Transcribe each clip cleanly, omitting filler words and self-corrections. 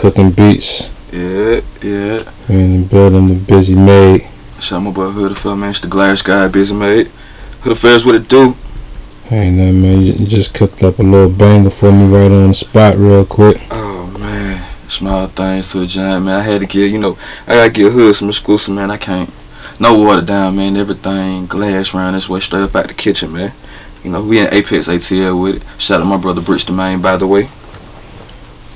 cooking beats. Yeah. We in the building, the Bizzie Made. Shout out my boy Hood Affair, man. It's the glass guy, Bizzie Made. Hood Affairs, what it do? Ain't nothing, man. You just cooked up a little banger for me right on the spot real quick. Oh, man. Small things to a giant, man. I had to get, I gotta get Hood some exclusive, man. I can't. No water down, man. Everything glass around this way, straight up out the kitchen, man. We in Apex ATL with it. Shout out to my brother Bridge the Main, by the way.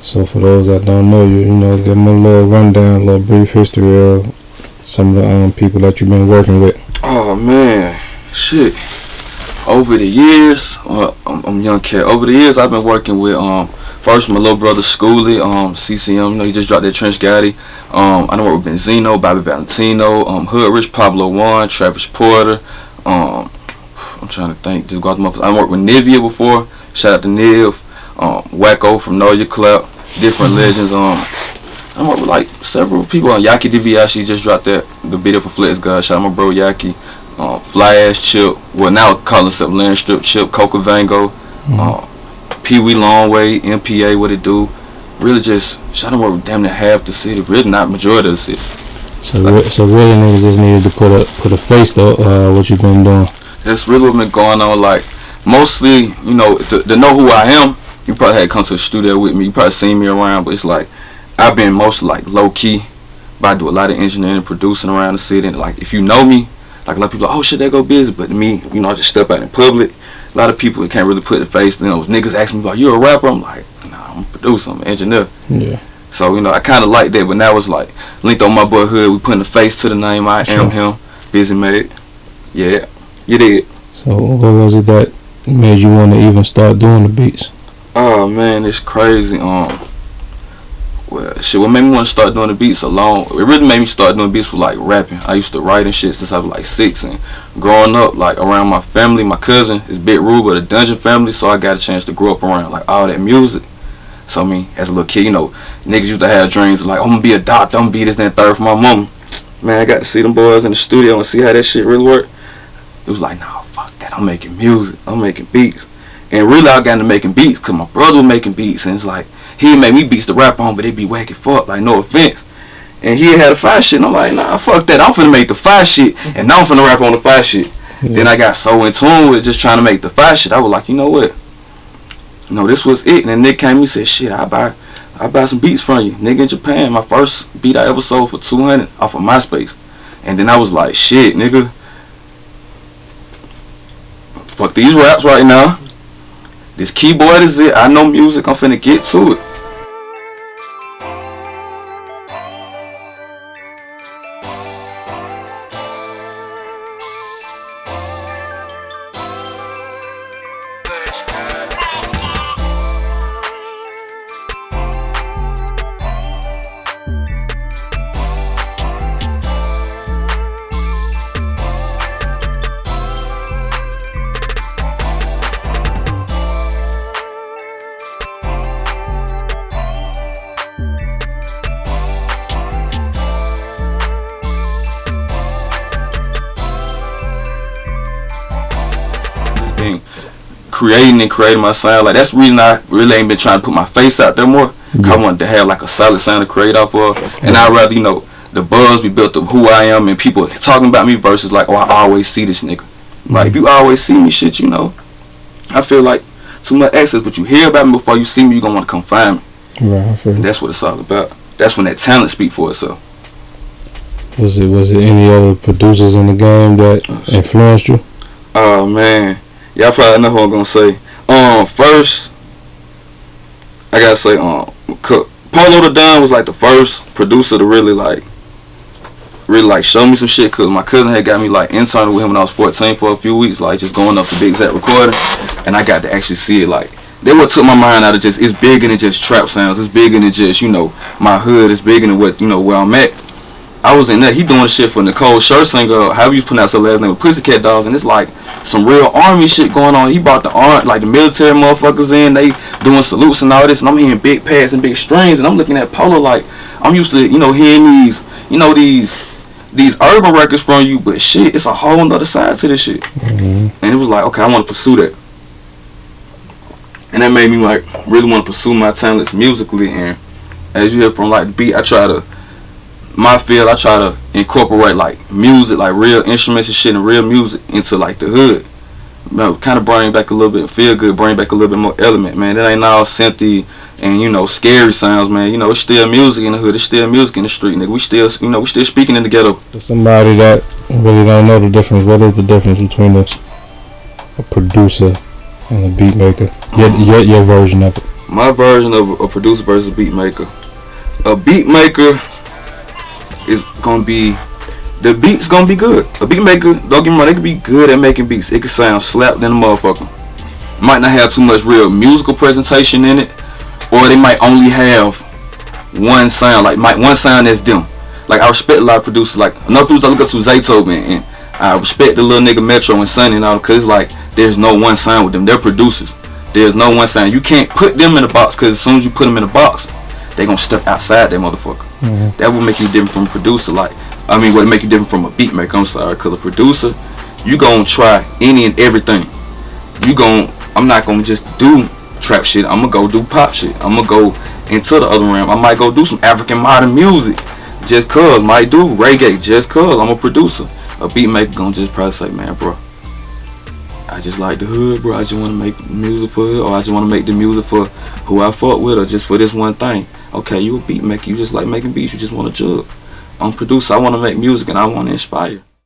So for those that don't know you, give them a little rundown, a little brief history of some of the people that you've been working with. Oh, man. Shit. Over the years, I'm young cat. Over the years, I've been working with first my little brother Schoolie, CCM. He just dropped that Trench Gotti. I done worked with Benzino, Bobby Valentino, Hood Rich, Pablo Juan, Travis Porter. I'm trying to think. Just got them up. I worked with Nivea before. Shout out to Niv. Wacko from Know Your Clap. Different legends. I worked with like several people. Yaki DiViashi just dropped the video for Flex God. Shout out my bro Yaki. Fly Ass Chip, well now call himself Land Strip Chip, Coca Vango, Pee Wee Longway, MPA, what it do. Really just shout out over damn near half the city, really not majority of the city. So really niggas just needed to put a face to what you been doing. That's really what been going on. Like mostly, to know who I am, you probably had to come to the studio with me. You probably seen me around, but it's like I've been mostly like low key, but I do a lot of engineering and producing around the city. And like if you know me, like a lot of people, oh shit, they go busy. But me, I just step out in public. A lot of people that can't really put the face. Niggas ask me like, you a rapper? I'm like, nah, I'm a producer, I'm an engineer. Yeah. So I kind of like that. But now it's like linked on my boy Hood. We putting the face to the name. I am him. Bizzie Made. Yeah, you did. So what was it that made you want to even start doing the beats? Oh man, it's crazy. Well, shit, what made me want to start doing the beats alone, it really made me start doing beats for like rapping. I used to write and shit since I was like 6, and growing up like around my family, my cousin is Big Rube but a Dungeon family, so I got a chance to grow up around like all that music. So as a little kid, niggas used to have dreams of, like, I'm gonna be a doctor, I'm gonna be this, that, and third for my mama. Man, I got to see them boys in the studio and see how that shit really worked. It was like, nah, fuck that, I'm making music, I'm making beats. And really I got into making beats because my brother was making beats, and it's like, he'd make me beats to rap on, but they be wacky fuck, like no offense. And he had a fire shit, and I'm like, nah, fuck that. I'm finna make the fire shit, and now I'm finna rap on the fire shit. Yeah. Then I got so in tune with just trying to make the fire shit, I was like, you know what? This was it. And then Nick came and said, shit, I buy some beats from you. Nigga in Japan, my first beat I ever sold for $200 off of MySpace. And then I was like, shit, nigga. Fuck these raps right now. This keyboard is it. I know music. I'm finna get to it. Creating my sound, like that's the reason I really ain't been trying to put my face out there more. Yeah. I wanted to have like a solid sound to create off of, and I'd rather the buzz be built of who I am and people talking about me versus like, oh, I always see this nigga. Like if you always see me, shit, I feel like too much access, but you hear about me before you see me, you gonna want to come find me. Right, I feel that's what it's all about. That's when that talent speak for itself. Was it any other producers in the game that influenced you? Oh man. Y'all probably know who I'm gonna say. First, I gotta say, Polo the Don was like the first producer to really show me some shit. Cause my cousin had got me like interning with him when I was 14 for a few weeks, like just going up to Big Zach recording, and I got to actually see it. Like they what took my mind out of just it's bigger than just trap sounds. It's bigger than just my hood. It's bigger than what where I'm at. I was in there. He doing shit for Nicole Scherzinger, however you pronounce her last name, with Pussycat Dolls, and it's like some real army shit going on. He brought the military motherfuckers in. They doing salutes and all this, and I'm hearing big pads and big strings, and I'm looking at Polo like I'm used to, hearing these urban records from you, but shit, it's a whole nother side to this shit. Mm-hmm. And it was like, okay, I want to pursue that, and that made me like really want to pursue my talents musically, and as you hear from like the beat, I try to incorporate like music, like real instruments and shit and real music into like the hood. You know, kind of bring back a little bit, feel good, bring back a little bit more element, man. That ain't all synthy and scary sounds, man. It's still music in the hood. It's still music in the street, nigga. We still speaking in the ghetto. For somebody that really don't know the difference, what is the difference between a producer and a beat maker? Your version of it. My version of a producer versus a beat maker. A beat maker is gonna be, the beat's gonna be good. A beat maker, don't get me wrong, they can be good at making beats. It can sound slapped in a motherfucker. Might not have too much real musical presentation in it, or they might only have one sound, like one sound that's them. Like I respect a lot of producers. Like another producer I look up to Zaytoven, and I respect the little nigga Metro and Sonny and all, cause it's like there's no one sound with them. They're producers. There's no one sound. You can't put them in a box, cause as soon as you put them in a box, they gonna step outside that motherfucker. That would make you different from a producer. What make you different from a beat maker? I'm sorry, cause a producer, you gonna try any and everything. I'm not gonna just do trap shit. I'm gonna go do pop shit. I'm gonna go into the other realm. I might go do some African modern music, just cause. Might do reggae, just cause. I'm a producer. A beat maker gonna just probably say, man, bro, I just like the hood, bro. I just wanna make music for it, or I just wanna make the music for who I fuck with, or just for this one thing. Okay, you a beat maker, you just like making beats, you just wanna jug. I'm a producer, I wanna make music and I wanna inspire.